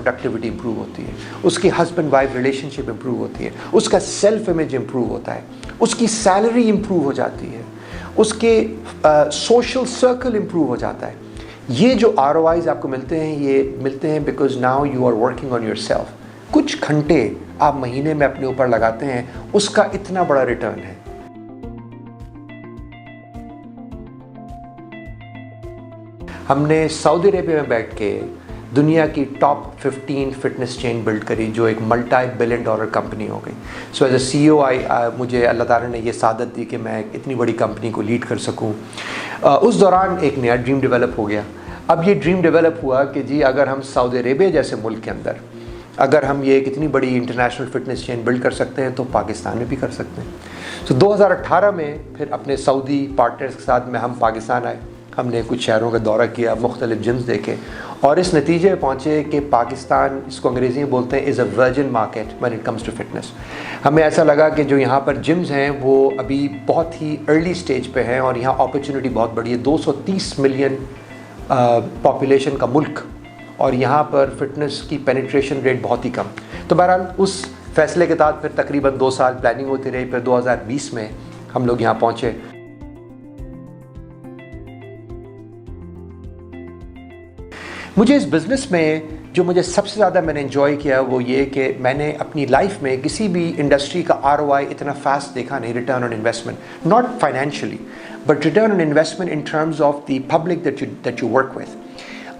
Productivity improve होती है, उसकी हस्बैंड वाइफ रिलेशनशिप इंप्रूव होती है, उसका सेल्फ इमेज इंप्रूव होता है, उसकी सैलरी इंप्रूव हो जाती है, उसके सोशल सर्कल इंप्रूव हो जाता है। ये जो ROIs आपको मिलते हैं, ये मिलते हैं because now you are working on yourself. कुछ घंटे आप महीने में अपने ऊपर लगाते हैं, उसका इतना बड़ा रिटर्न है। हमने सऊदी अरेबिया में बैठ के दुनिया की टॉप 15 फिटनेस चेन बिल्ड करी, जो एक $multi-billion कंपनी हो गई। सो एज ए CEO मुझे अल्लाह ताला ने ये सादत दी कि मैं इतनी बड़ी कंपनी को लीड कर सकूं। उस दौरान एक नया ड्रीम डेवलप हो गया। अब ये ड्रीम डेवलप हुआ कि जी अगर हम सऊदी अरेबिया जैसे मुल्क के अंदर अगर हम ये एक इतनी बड़ी इंटरनेशनल फिटनेस चेन बिल्ड कर सकते हैं तो पाकिस्तान में भी कर सकते हैं। तो 2018 में फिर अपने सऊदी पार्टनर्स के साथ में हम पाकिस्तान आए। हमने कुछ शहरों का दौरा किया, मुख्तलिफ जिम्स देखे और इस नतीजे में पहुँचे कि पाकिस्तान, इसको अंग्रेज़ी में बोलते हैं, is a virgin market when it comes to fitness. हमें ऐसा लगा कि जो यहाँ पर जिम्स हैं वो अभी बहुत ही अर्ली स्टेज पे हैं और यहाँ अपॉर्चुनिटी बहुत बड़ी है। 230 मिलियन पॉपुलेशन का मुल्क और यहाँ पर फिटनेस की पेनिट्रेशन रेट बहुत ही कम। तो बहरहाल उस फैसले के तहत फिर तकरीबन 2 साल प्लानिंग होती रही। फिर 2020 में हम लोग यहाँ पहुँचे। मुझे इस बिज़नेस में जो मुझे सबसे ज़्यादा मैंने एंजॉय किया वो ये कि मैंने अपनी लाइफ में किसी भी इंडस्ट्री का ROI इतना फास्ट देखा नहीं, return on investment, not financially but return on investment in terms of the public that you work with.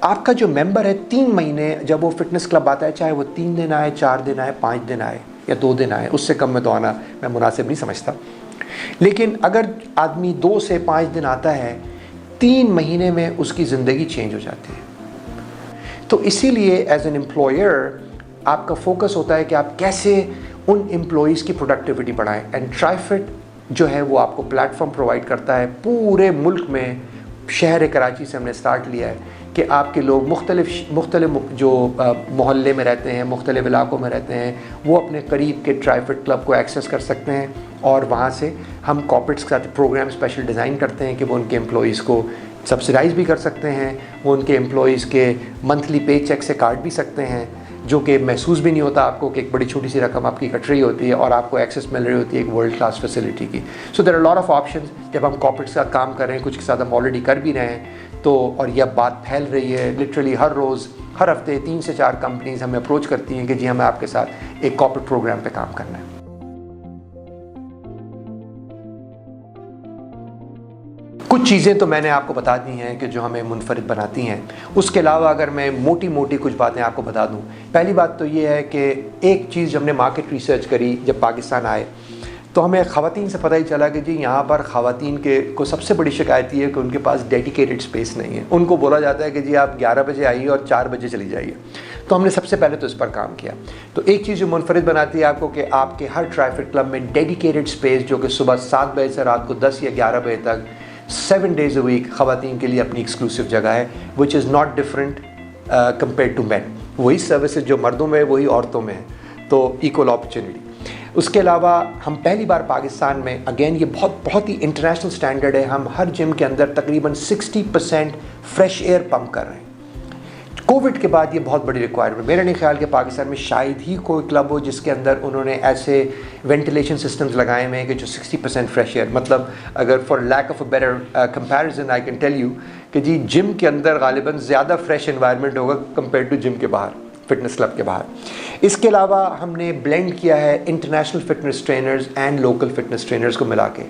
आपका जो मेंबर है 3 महीने जब वो फिटनेस क्लब आता है, चाहे वो 3 दिन आए, 4 दिन आए, 5 दिन आए या 2 दिन आए, उससे कम में तो आना मैं मुनासिब नहीं समझता। लेकिन अगर आदमी 2 से 5 दिन आता है, 3 महीने में उसकी ज़िंदगी चेंज हो जाती है। तो इसीलिए एज एन एम्प्लॉयर आपका फोकस होता है कि आप कैसे उन एम्प्लॉयज़ की प्रोडक्टिविटी बढ़ाएं। एंड ट्राईफिट जो है वो आपको प्लेटफॉर्म प्रोवाइड करता है पूरे मुल्क में। शहर कराची से हमने स्टार्ट लिया है कि आपके लोग मुख्तलिफ जो मोहल्ले में रहते हैं, मुख्तलिफ इलाकों में रहते हैं, वो अपने करीब के ट्राईफिट क्लब को एक्सेस कर सकते हैं और वहाँ से हम कॉर्पोरेट्स के साथ प्रोग्राम स्पेशल डिज़ाइन करते हैं कि वो उनके एम्प्लॉयज़ को सब्सिडाइज़ भी कर सकते हैं, वो उनके एम्प्लॉयज़ के मंथली पे चेक से काट भी सकते हैं, जो कि महसूस भी नहीं होता आपको कि एक बड़ी छोटी सी रकम आपकी कट रही होती है और आपको एक्सेस मिल रही होती है एक वर्ल्ड क्लास फैसिलिटी की। So there are lot of options. जब हम कॉर्पोरेट्स का काम कर रहे हैं, कुछ के साथ हम ऑलरेडी कर भी रहे हैं, तो और यह बात फैल रही है लिटरली हर रोज़, हर हफ्ते 3 से 4 कंपनीज हमें अप्रोच करती हैं कि जी हमें आपके साथ एक कॉर्पोरेट प्रोग्राम पे काम करना है। कुछ चीज़ें तो मैंने आपको बता दी हैं कि जो हमें मुनफरिद बनाती हैं। उसके अलावा अगर मैं मोटी मोटी कुछ बातें आपको बता दूं, पहली बात तो ये है कि एक चीज़ जब हमने मार्केट रिसर्च करी जब पाकिस्तान आए तो हमें ख़वातीन से पता ही चला कि जी यहाँ पर ख़वातीन को सबसे बड़ी शिकायत ये है कि उनके पास डेडिकेटेड स्पेस नहीं है। उनको बोला जाता है कि जी आप 11 बजे आइए और 4 बजे चली जाइए। तो हमने सबसे पहले तो इस पर काम किया। तो एक चीज़ जो मुनफरिद बनाती है आपको कि आपके हर ट्राईफिट क्लब में डेडिकेटेड स्पेस, जो कि सुबह 7 बजे से रात को 10 या 11 बजे तक 7 days a week ख़वातीन के लिए अपनी एक्सक्लूसिव जगह है, which is not different compare to man. वही सर्विसेज जो मर्दों में वही औरतों में है, तो इक्वल अपॉर्चुनिटी। उसके अलावा हम पहली बार पाकिस्तान में, अगेन ये बहुत ही इंटरनेशनल स्टैंडर्ड है, हम हर जिम के अंदर तकरीबन 60% फ्रेश एयर पंप कर रहे हैं। कोविड के बाद ये बहुत बड़ी रिक्वायरमेंट, मेरा नहीं ख्याल कि पाकिस्तान में शायद ही कोई क्लब हो जिसके अंदर उन्होंने ऐसे वेंटिलेशन सिस्टम्स लगाए हुए हैं कि जो 60% फ्रेश एयर, मतलब अगर for lack of a better comparison I can tell you कि जी जिम के अंदर गालिबन ज़्यादा फ्रेश एनवायरनमेंट होगा कंपेयर टू जिम के बाहर, फिटनेस क्लब के बाहर। इसके अलावा हमने ब्लेंड किया है international fitness trainers and local fitness trainers को मिला के।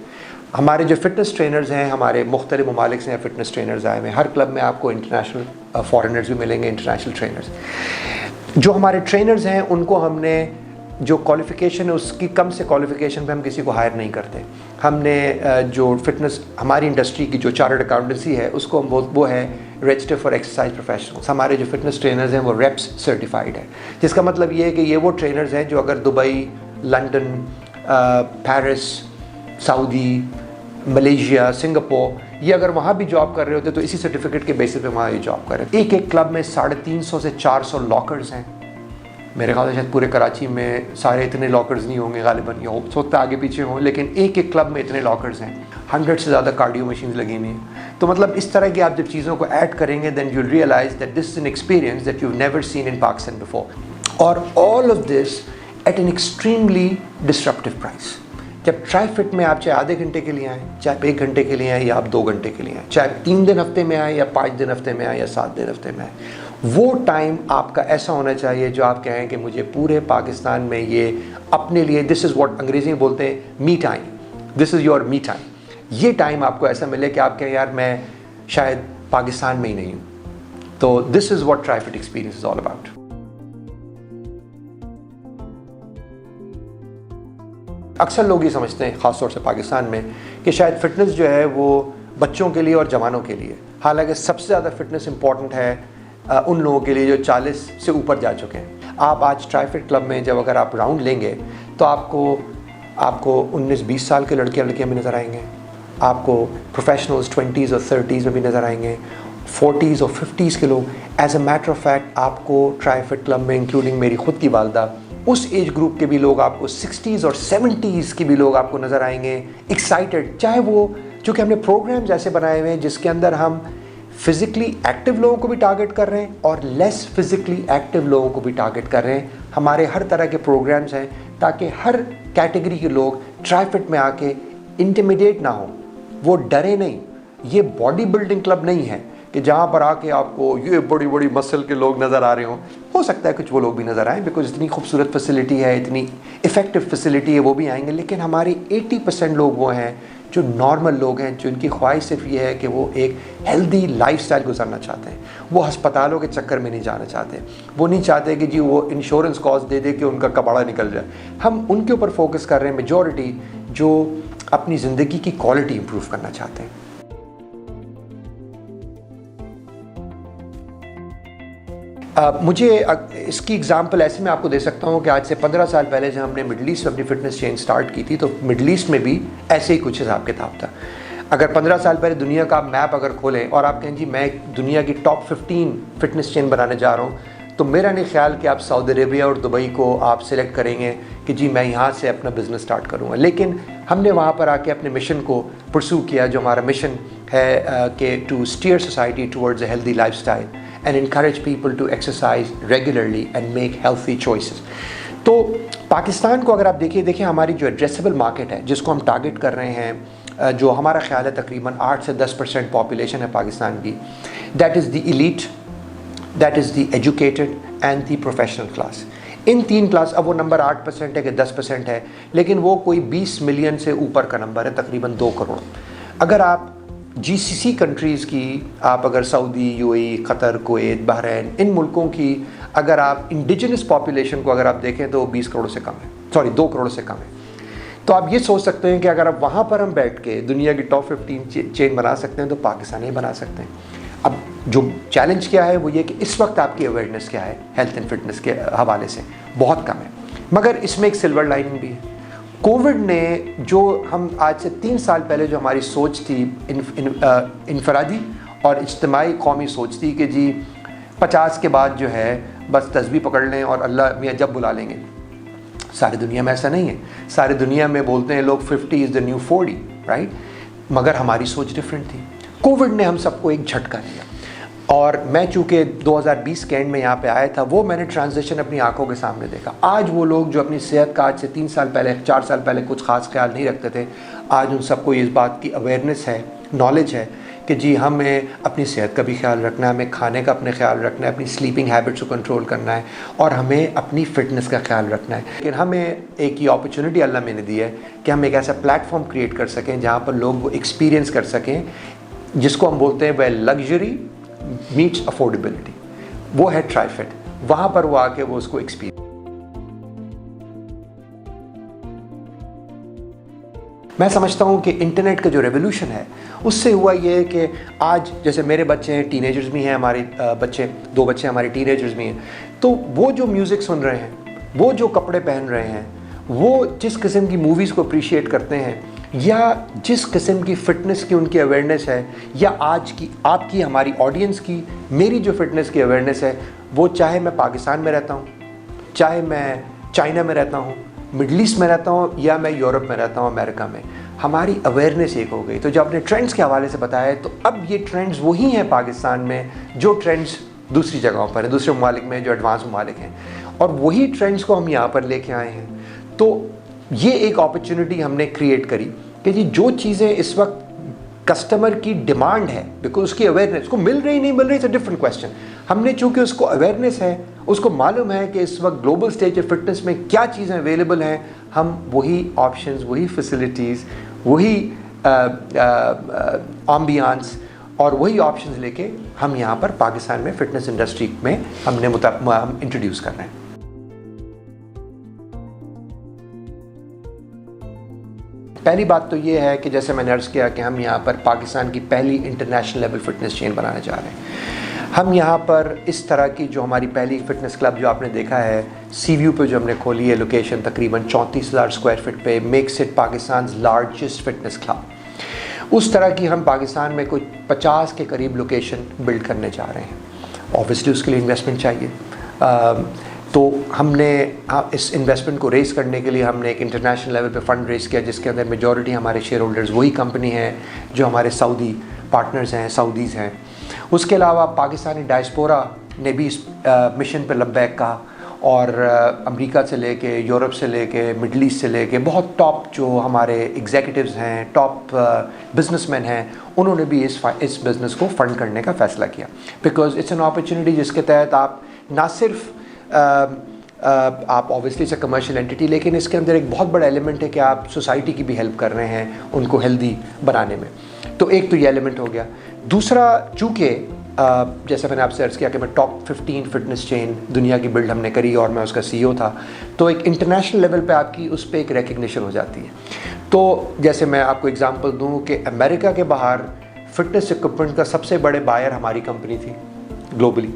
हमारे जो फिटनेस ट्रेनर्स हैं, हमारे मुख्तलिफ ममालिक से फिटनेस ट्रेनर्स आए हुए हैं। हर क्लब में आपको इंटरनेशनल फॉरेनर्स भी मिलेंगे, इंटरनेशनल ट्रेनर्स। जो हमारे ट्रेनर्स हैं उनको हमने जो क्वालिफ़िकेशन है उसकी कम से क्वालिफ़िकेशन पे हम किसी को हायर नहीं करते। हमने जो फिटनेस हमारी इंडस्ट्री की जो चार्टर्ड अकाउंटेंसी है उसको हम वो है रजिस्टर फॉर एक्सरसाइज प्रोफेशनल्स। हमारे जो फिटनेस ट्रेनर्स हैं वो रेप्स सर्टिफाइड है, जिसका मतलब ये है कि ये वो ट्रेनर्स हैं जो अगर Dubai, London, Paris, Saudi, Malaysia, Singapore, ये अगर वहाँ भी जॉब कर रहे होते तो इसी सर्टिफिकेट के बेसिस पे वहाँ ये जॉब कर रहे हैं। एक क्लब में 350 से 400 लॉकर्स हैं, मेरे ख्याल से शायद पूरे कराची में सारे इतने लॉकर्स नहीं होंगे गालिबन, या हो सकता है आगे पीछे हों, लेकिन एक एक क्लब में इतने लॉकर्स हैं, 100 से ज़्यादा कार्डियो मशीन्स लगी हुई हैं। तो मतलब इस तरह की आप जब चीज़ों को ऐड करेंगे then you realise that this is an experience that you never seen in Pakistan before, और all of this at an extremely disruptive price. जब ट्राईफिट में आप चाहे आधे घंटे के लिए आएँ, चाहे 1 घंटे के लिए आएँ, या आप 2 घंटे के लिए आएँ, चाहे 3 दिन हफ्ते में आएँ या 5 दिन हफ्ते में आएँ या 7 दिन हफ्ते में आएँ, वो टाइम आपका ऐसा होना चाहिए जो आप कहें कि मुझे पूरे पाकिस्तान में ये अपने लिए, दिस इज़ व्हाट अंग्रेजी में बोलते हैं me time, this is your me time. ये टाइम आपको ऐसा मिले कि आप कहें यार मैं शायद पाकिस्तान में ही नहीं हूँ। तो this is what TriFit experience is all about. अक्सर लोग ये समझते हैं ख़ासतौर से पाकिस्तान में कि शायद फ़िटनेस जो है वो बच्चों के लिए और जवानों के लिए, हालांकि सबसे ज़्यादा फ़िटनेस इंपॉर्टेंट है उन लोगों के लिए जो 40 से ऊपर जा चुके हैं। आप आज ट्राईफिट क्लब में जब अगर आप राउंड लेंगे तो आपको 19-20 साल के लड़के लड़कियाँ भी नज़र आएंगे, आपको प्रोफेशनल्स 20s और 30s में भी नज़र आएंगे, 40s और 50s के लोग। As a matter of fact आपको ट्राईफिट क्लब में इंक्लूडिंग मेरी ख़ुद की वालदा, उस एज ग्रुप के भी लोग आपको 60s और 70s के भी लोग आपको नज़र आएंगे एक्साइटेड। चाहे वो, चूँकि हमने प्रोग्राम्स ऐसे बनाए हुए हैं जिसके अंदर हम फिज़िकली एक्टिव लोगों को भी टारगेट कर रहे हैं और लेस फिज़िकली एक्टिव लोगों को भी टारगेट कर रहे हैं। हमारे हर तरह के प्रोग्राम्स हैं ताकि हर कैटेगरी के लोग ट्राईफिट में आके इंटिमिडेट ना हो, वो डरे नहीं। ये बॉडी बिल्डिंग क्लब नहीं है कि जहाँ पर आके आपको ये बड़ी बड़ी मसल के लोग नज़र आ रहे हों। हो सकता है कुछ वो लोग भी नज़र आएँ, बिकॉज इतनी खूबसूरत फैसिलिटी है, इतनी इफ़ेक्टिव फैसिलिटी है, वो भी आएंगे। लेकिन हमारे 80% लोग वो हैं जो नॉर्मल लोग हैं, जिनकी ख्वाहिश सिर्फ ये है कि वो एक हेल्दी लाइफस्टाइल गुजारना चाहते हैं। वो अस्पतालों के चक्कर में नहीं जाना चाहते, वो नहीं चाहते कि जी वो इंश्योरेंस कॉस्ट दे दे कि उनका कबाड़ा निकल जाए। हम उनके ऊपर फोकस कर रहे हैं, मेजॉरिटी जो अपनी ज़िंदगी की क्वालिटी इंप्रूव करना चाहते हैं। मुझे इसकी एग्जांपल ऐसे मैं आपको दे सकता हूँ कि आज से 15 साल पहले जब हमने मिडल ईस्ट में अपनी फ़िटनेस चेन स्टार्ट की थी तो मिडल ईस्ट में भी ऐसे ही कुछ हिसाब किताब था। अगर 15 साल पहले दुनिया का मैप अगर खोलें और आप कहें जी मैं दुनिया की टॉप 15 फिटनेस चेन बनाने जा रहा हूँ, तो मेरा नहीं ख्याल कि आप सऊदी अरेबिया और दुबई को आप सिलेक्ट करेंगे कि जी मैं यहाँ से अपना बिज़नेस स्टार्ट करूँगा। लेकिन हमने वहाँ पर आके अपने मिशन को परस्यू किया, जो हमारा मिशन है कि to steer society towards a healthy lifestyle and encourage people to exercise regularly and make healthy choices। तो पाकिस्तान को अगर आप देखिए हमारी जो एड्रेसेबल मार्केट है जिसको हम टारगेट कर रहे हैं, जो हमारा ख्याल है तकरीबन 8 से 10% पॉपुलेशन है पाकिस्तान की, that is the elite, that is the educated and the professional class. In 3 class, अब वो नंबर 8% है कि 10% है, लेकिन वो कोई 20 मिलियन से ऊपर का नंबर है, तकरीबन 2 करोड़। अगर आप GCC कंट्रीज़ की, आप अगर Saudi, UAE, Qatar, Kuwait, Bahrain, इन मुल्कों की अगर आप इंडिजिनस पॉपुलेशन को अगर आप देखें तो 20 करोड़ से कम है, सॉरी 2 करोड़ से कम है। तो आप ये सोच सकते हैं कि अगर आप वहाँ पर हम बैठ के दुनिया की टॉप 15 चेन बना सकते हैं तो पाकिस्तान ही बना सकते हैं। अब जो चैलेंज क्या है वो ये कि इस वक्त आपकी अवेयरनेस क्या है हेल्थ एंड फिटनेस के हवाले से, बहुत कम है। मगर इसमें एक सिल्वर लाइनिंग भी है। कोविड ने जो हम आज से 3 साल पहले जो हमारी सोच थी इनफरादी और इज्तिमाई कौमी सोच थी कि जी 50 के बाद जो है बस तस्बीह पकड़ लें और अल्लाह मियाँ जब बुला लेंगे, सारी दुनिया में ऐसा नहीं है। सारी दुनिया में बोलते हैं लोग 50 इज़ द न्यू 40, राइट? मगर हमारी सोच डिफरेंट थी। कोविड ने हम सबको एक झटका दिया और मैं चूँकि 2020 के एंड में यहाँ पे आया था, वो मैंने ट्रांजिशन अपनी आंखों के सामने देखा। आज वो लोग जो अपनी सेहत का आज से 3 साल पहले 4 साल पहले कुछ ख़ास ख्याल नहीं रखते थे, आज उन सबको इस बात की अवेयरनेस है, नॉलेज है कि जी हमें अपनी सेहत का भी ख्याल रखना है, हमें खाने का अपने ख्याल रखना है, अपनी स्लीपिंग हैबिट्स को कंट्रोल करना है और हमें अपनी फ़िटनेस का ख्याल रखना है। लेकिन हमें एक ये अपॉर्चुनिटी अल्लाह मैंने दी है कि हम एक ऐसा प्लेटफॉर्म क्रिएट कर सकें जहाँ पर लोग वो एक्सपीरियंस कर सकें, जिसको हम बोलते हैं वह लग्जरी मीट्स अफोर्डेबिलिटी। वो है ट्राईफिट, वहाँ पर वो आके वो उसको एक्सपीरियंस। मैं समझता हूँ कि इंटरनेट का जो रेवोल्यूशन है उससे हुआ ये है कि आज जैसे मेरे बच्चे हैं, टीनेजर्स भी हैं, हमारे बच्चे 2 बच्चे हमारे टीनेजर्स भी हैं, तो वो जो म्यूज़िक सुन रहे हैं, वो जो कपड़े पहन रहे हैं, वो जिस किस्म की मूवीज़ को अप्रिशिएट करते हैं या जिस किस्म की फ़िटनेस की उनकी अवेयरनेस है, या आज की आपकी हमारी ऑडियंस की मेरी जो फ़िटनेस की अवेयरनेस है, वो चाहे मैं पाकिस्तान में रहता हूँ, चाहे मैं चाइना में रहता हूँ, मिडल ईस्ट में रहता हूँ या मैं यूरोप में रहता हूँ, अमेरिका में, हमारी अवेयरनेस एक हो गई। तो जब आपने ट्रेंड्स के हवाले से बताया, तो अब ये ट्रेंड्स वही हैं पाकिस्तान में जो ट्रेंड्स दूसरी जगहों पर हैं, दूसरे ममालिक में जो एडवांस ममालिक हैं, और वही ट्रेंड्स को हम यहाँ पर लेके आए हैं। तो ये एक अपॉर्चुनिटी हमने क्रिएट करी कि जी जो चीज़ें इस वक्त कस्टमर की डिमांड है, बिकॉज उसकी अवेयरनेस को मिल रही नहीं मिल रही, इट्स अ डिफरेंट क्वेश्चन। हमने चूंकि उसको अवेयरनेस है, उसको मालूम है कि इस वक्त ग्लोबल स्टेज ऑफ फिटनेस में क्या चीज़ें अवेलेबल हैं, हम वही ऑप्शंस, वही फैसिलिटीज़, वही एम्बियंस और वही ऑप्शंस लेके हम यहाँ पर पाकिस्तान में फ़िटनेस इंडस्ट्री में हमने इंट्रोड्यूस कर रहे हैं। पहली बात तो ये है कि जैसे मैंने अर्ज़ किया कि हम यहाँ पर पाकिस्तान की पहली इंटरनेशनल लेवल फ़िटनेस चेन बनाना चाह रहे हैं। हम यहाँ पर इस तरह की जो हमारी पहली फ़िटनेस क्लब जो आपने देखा है सीव्यू पे जो हमने खोली है, लोकेशन तकरीबन 34,000 स्क्वायर फीट पे, makes it Pakistan largest fitness club. उस तरह की हम पाकिस्तान में कोई 50 के करीब लोकेशन बिल्ड करने जा रहे हैं। ऑब्वियसली उसके लिए इन्वेस्टमेंट चाहिए, तो हमने इस इन्वेस्टमेंट को रेज़ करने के लिए हमने एक इंटरनेशनल लेवल पे फ़ंड रेज़ किया, जिसके अंदर मेजॉरिटी हमारे शेयर होल्डर्स वही कंपनी है जो हमारे सऊदी पार्टनर्स हैं, सऊदीज़ हैं। उसके अलावा पाकिस्तानी डायस्पोरा ने भी इस मिशन पर लब्बैक कहा, और अमेरिका से लेके, यूरोप से लेके, मिडल ईस्ट से लेके बहुत टॉप जो हमारे एग्जीक्यूटिव्स हैं, टॉप बिजनेसमैन हैं, उन्होंने भी इस बिज़नेस को फ़ंड करने का फ़ैसला किया। बिकॉज़ इट्स एन अपॉर्चुनिटी जिसके तहत आप ना सिर्फ आप obviously it's a commercial entity, लेकिन इसके अंदर एक बहुत बड़ा एलिमेंट है कि आप सोसाइटी की भी हेल्प कर रहे हैं उनको हेल्दी बनाने में। तो एक तो ये एलिमेंट हो गया। दूसरा, चूँकि जैसे मैंने आपसे अर्ज़ किया कि मैं टॉप 15 फिटनेस चेन दुनिया की बिल्ड हमने करी और मैं उसका CEO था, तो एक इंटरनेशनल लेवल पे आपकी उस पर एक रिकग्निशन हो जाती है। तो जैसे मैं आपको एग्जांपल दूं कि अमेरिका के बाहर फिटनेस इक्विपमेंट का सबसे बड़े बायर हमारी कंपनी थी ग्लोबली,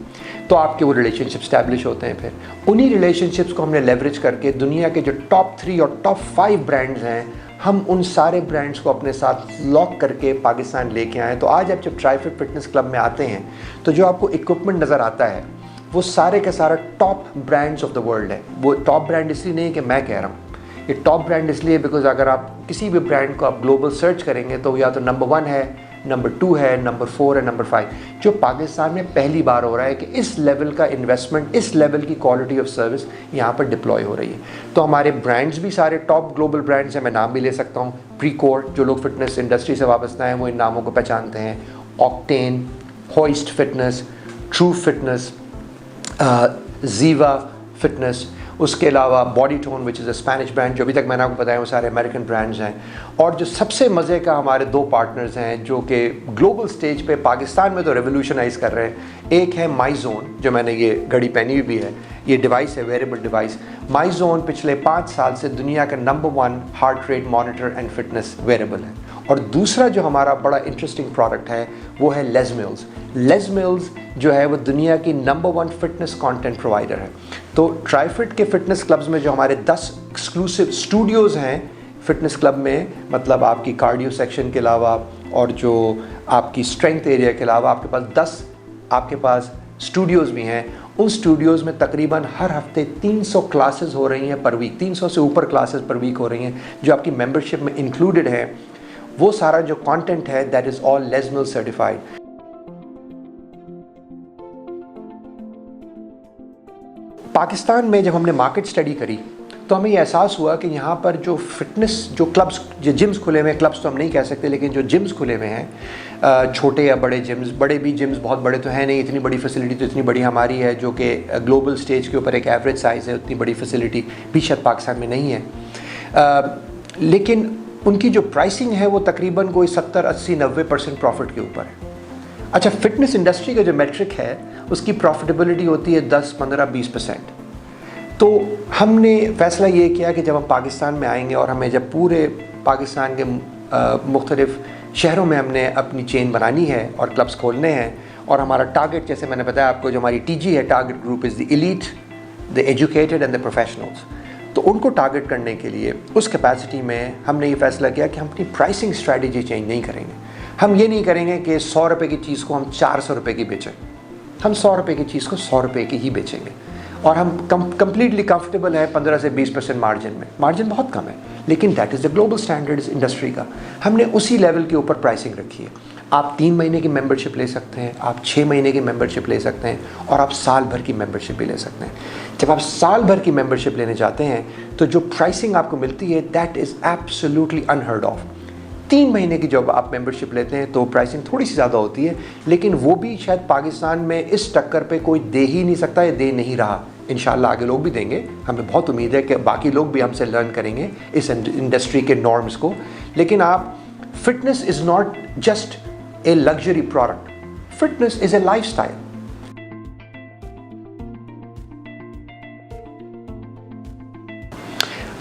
तो आपके वो रिलेशनशिप स्टैब्लिश होते हैं। फिर उन्हीं रिलेशनशिप्स को हमने लेवरेज करके दुनिया के जो टॉप 3 और टॉप 5 ब्रांड्स हैं, हम उन सारे ब्रांड्स को अपने साथ लॉक करके पाकिस्तान लेके आए। तो आज आप जब ट्राइफिट फिटनेस क्लब में आते हैं तो जो आपको इक्विपमेंट नज़र आता है वो सारे का सारा top brands of the world है। वो टॉप ब्रांड इसलिए नहीं है कि मैं कह रहा हूँ, ये टॉप ब्रांड इसलिए बिकॉज अगर आप किसी भी ब्रांड को आप ग्लोबल सर्च करेंगे तो या तो नंबर 1 है, नंबर 2 है, नंबर 4 है, नंबर 5। जो पाकिस्तान में पहली बार हो रहा है कि इस लेवल का इन्वेस्टमेंट, इस लेवल की क्वालिटी ऑफ सर्विस यहाँ पर डिप्लॉय हो रही है। तो हमारे ब्रांड्स भी सारे टॉप ग्लोबल ब्रांड्स हैं, मैं नाम भी ले सकता हूँ। प्रीकोर, जो लोग फिटनेस इंडस्ट्री से वाबस्ता हैं वो इन नामों को पहचानते हैं। Octane, hoist fitness, true fitness, जीवा फिटनेस, उसके अलावा body tone which is a Spanish brand, जो अभी तक मैंने आपको बताया वो सारे अमेरिकन ब्रांड्स हैं। और जो सबसे मज़े का हमारे 2 पार्टनर्स हैं जो कि ग्लोबल स्टेज पे पाकिस्तान में तो रेवोल्यूशनाइज कर रहे हैं। एक है माईजोन, जो मैंने ये घड़ी पहनी हुई भी है, ये डिवाइस है, वेरेबल डिवाइस। माईजोन पिछले 5 साल से दुनिया का number 1 heart rate monitor and fitness wearable है। और दूसरा जो हमारा बड़ा इंटरेस्टिंग प्रोडक्ट है वो है Les Mills। Les Mills जो है वो दुनिया की नंबर 1 फिटनेस कंटेंट प्रोवाइडर है। तो ट्राइफिट के फिटनेस क्लब्स में जो हमारे 10 एक्सक्लूसिव स्टूडियोज़ हैं फिटनेस क्लब में, मतलब आपकी कार्डियो सेक्शन के अलावा और जो आपकी स्ट्रेंथ एरिया के अलावा आपके पास 10 आपके पास स्टूडियोज़ भी हैं। उन स्टूडियोज़ में तकरीबन हर हफ्ते 300 क्लासेस हो रही हैं पर वीक, 300 से ऊपर क्लासेस पर वीक हो रही हैं जो आपकी मेंबरशिप में इंक्लूडेड है। वो सारा जो कंटेंट है that is all Les Mills certified. Pakistan में जब हमने मार्केट स्टडी करी तो हमें ये एहसास हुआ कि यहाँ पर जो फिटनेस, जो क्लब्स, जो जिम्स खुले हुए हैं, क्लब्स तो हम नहीं कह सकते, लेकिन जो जिम्स खुले हुए हैं, छोटे या बड़े जिम्स, बड़े भी जिम्स बहुत बड़े तो हैं नहीं, इतनी बड़ी फैसिलिटी तो इतनी बड़ी हमारी है जो कि ग्लोबल स्टेज के ऊपर एक एवरेज साइज़ है, उतनी बड़ी फैसिलिटी भी शायद पाकिस्तान में नहीं है। लेकिन उनकी जो प्राइसिंग है वो तकरीबन कोई 70-80-90% प्रॉफिट के ऊपर है। अच्छा, फिटनेस इंडस्ट्री का जो मेट्रिक है उसकी प्रॉफिटेबिलिटी होती है 10-15-20%। तो हमने फ़ैसला ये किया कि जब हम पाकिस्तान में आएंगे और हमें जब पूरे पाकिस्तान के मुख्तलिफ़ शहरों में हमने अपनी चेन बनानी है और क्लब्स खोलने हैं, और हमारा टारगेट, जैसे मैंने बताया आपको, जो हमारी TG है, target group is the elite, the educated and the professionals. तो उनको टारगेट करने के लिए उस कैपेसिटी में हमने ये फ़ैसला किया कि हम अपनी प्राइसिंग स्ट्रैटेजी चेंज नहीं करेंगे। हम ये नहीं करेंगे कि 100 रुपये की चीज़ को हम 400 रुपये की बेचें। हम 100 रुपये की चीज़ को 100 रुपये की ही बेचेंगे। और हम कंप्लीटली कंफर्टेबल है 15 से 20% मार्जिन में। मार्जिन बहुत कम है, लेकिन that is the global standards industry का। हमने उसी लेवल के ऊपर प्राइसिंग रखी है। आप 3 महीने की मेंबरशिप ले सकते हैं, आप 6 महीने की मेंबरशिप ले सकते हैं, और आप साल भर की मेंबरशिप भी ले सकते हैं। जब आप साल भर की मेंबरशिप लेने जाते हैं तो जो प्राइसिंग आपको मिलती है that is absolutely unheard of. 3 महीने की जब आप मेंबरशिप लेते हैं तो प्राइसिंग थोड़ी सी ज़्यादा होती है, लेकिन वो भी शायद पाकिस्तान में इस टक्कर पे कोई दे ही नहीं सकता या दे नहीं रहा। इंशाल्लाह आगे लोग भी देंगे, हमें बहुत उम्मीद है कि बाकी लोग भी हमसे लर्न करेंगे इस इंडस्ट्री के नॉर्म्स को। लेकिन आप, fitness is not just a luxury product, fitness is a lifestyle.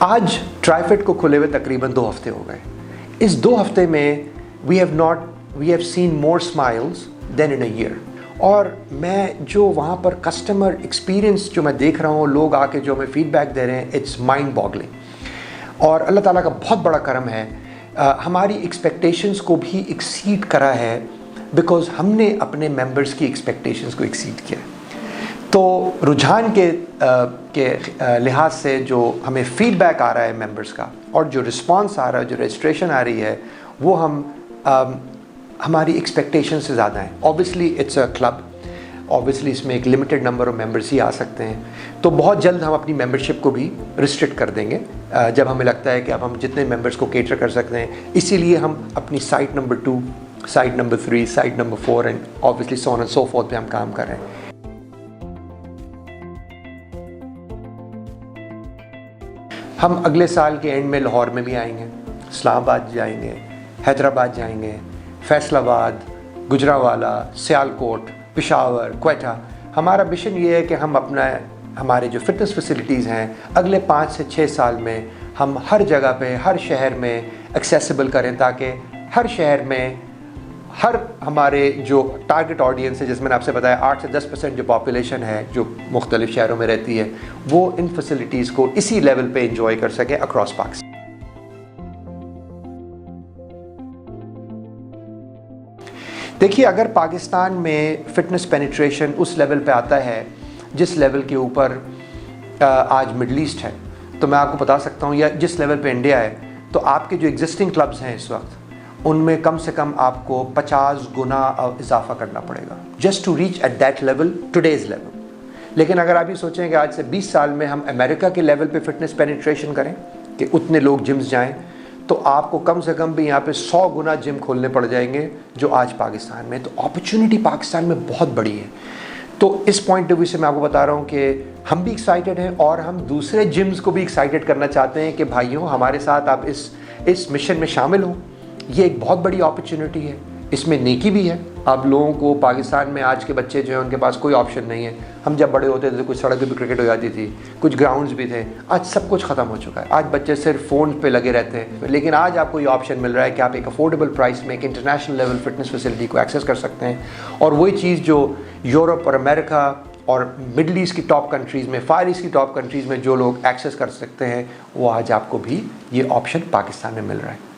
आज ट्राइफिट को खुले हुए तकरीबन 2 हफ्ते हो गए। इस 2 हफ्ते में we have seen more smiles than in a year. और मैं जो वहाँ पर कस्टमर एक्सपीरियंस जो मैं देख रहा हूँ, लोग आके जो हमें फीडबैक दे रहे हैं, इट्स माइंड बॉगलिंग। और अल्लाह ताला का बहुत बड़ा करम है, हमारी एक्सपेक्टेशंस को भी एक्सीड करा है, बिकॉज हमने अपने मेंबर्स की एक्सपेक्टेशंस को एक्सीड किया। तो रुझान के लिहाज से जो हमें फीडबैक आ रहा है मेंबर्स का, और जो रिस्पांस आ रहा है, जो रजिस्ट्रेशन आ रही है, वो हमारी एक्सपेक्टेशन से ज़्यादा है। Obviously it's a club, obviously इसमें एक लिमिटेड नंबर ऑफ मेंबर्स ही आ सकते हैं। तो बहुत जल्द हम अपनी मेंबरशिप को भी रिस्ट्रिक्ट कर देंगे, जब हमें लगता है कि अब हम जितने मेंबर्स को केटर कर सकते हैं। इसीलिए हम अपनी site number 2, site number 3, site number 4 and obviously so on and so fourth पे हम काम कर रहे हैं। हम अगले साल के एंड में लाहौर में भी आएंगे, इस्लामाबाद जाएंगे, हैदराबाद जाएंगे, फैसलाबाद, गुजरावाला, सियालकोट, पेशावर, क्वेटा। हमारा मिशन ये है कि हम हमारे जो फिटनेस फैसिलिटीज़ हैं अगले 5 से 6 साल में हम हर जगह पे, हर शहर में एक्सेसिबल करें, ताकि हर शहर में हर हमारे जो टारगेट ऑडियंस है, जिसमें मैंने आपसे बताया 8 से 10% जो पॉपुलेशन है जो मुख्तलिफ शहरों में रहती है, वो इन फैसिलिटीज़ को इसी लेवल पे एंजॉय कर सके अक्रॉस पाकिस्तान। देखिए, अगर पाकिस्तान में फ़िटनेस पेनिट्रेशन उस लेवल पे आता है जिस लेवल के ऊपर आज मिडल ईस्ट है, तो मैं आपको बता सकता हूँ, या जिस लेवल पे इंडिया है, तो आपके जो एग्जिस्टिंग क्लब्स हैं इस वक्त, उनमें कम से कम आपको 50 गुना इजाफा करना पड़ेगा just to reach at that level, today's level. लेकिन अगर आप ये सोचें कि आज से 20 साल में हम अमेरिका के लेवल पे फिटनेस पेनिट्रेशन करें कि उतने लोग जिम्स जाएं, तो आपको कम से कम भी यहाँ पे 100 गुना जिम खोलने पड़ जाएंगे जो आज पाकिस्तान में। तो अपॉर्चुनिटी पाकिस्तान में बहुत बड़ी है। तो इस पॉइंट ऑफ व्यू से मैं आपको बता रहा हूँ कि हम भी एक्साइटेड हैं, और हम दूसरे जिम्स को भी एक्साइटेड करना चाहते हैं कि भाइयों, हमारे साथ आप इस मिशन में शामिल हों। ये एक बहुत बड़ी अपॉर्चुनिटी है, इसमें नेकी भी है। आप लोगों को, पाकिस्तान में आज के बच्चे जो हैं उनके पास कोई ऑप्शन नहीं है। हम जब बड़े होते थे तो कुछ सड़क पे भी क्रिकेट हो जाती थी, कुछ ग्राउंड्स भी थे। आज सब कुछ ख़त्म हो चुका है। आज बच्चे सिर्फ फ़ोन पे लगे रहते हैं। लेकिन आज आपको ये ऑप्शन मिल रहा है कि आप एक अफोर्डेबल प्राइस में एक इंटरनेशनल लेवल फिटनेस फैसिलिटी को एक्सेस कर सकते हैं। और वही चीज़ जो यूरोप और अमेरिका और मिडल ईस्ट की टॉप कंट्रीज़ में, फार ईस्ट की टॉप कंट्रीज़ में जो लोग एक्सेस कर सकते हैं, वो आज आपको भी ये ऑप्शन पाकिस्तान में मिल रहा है।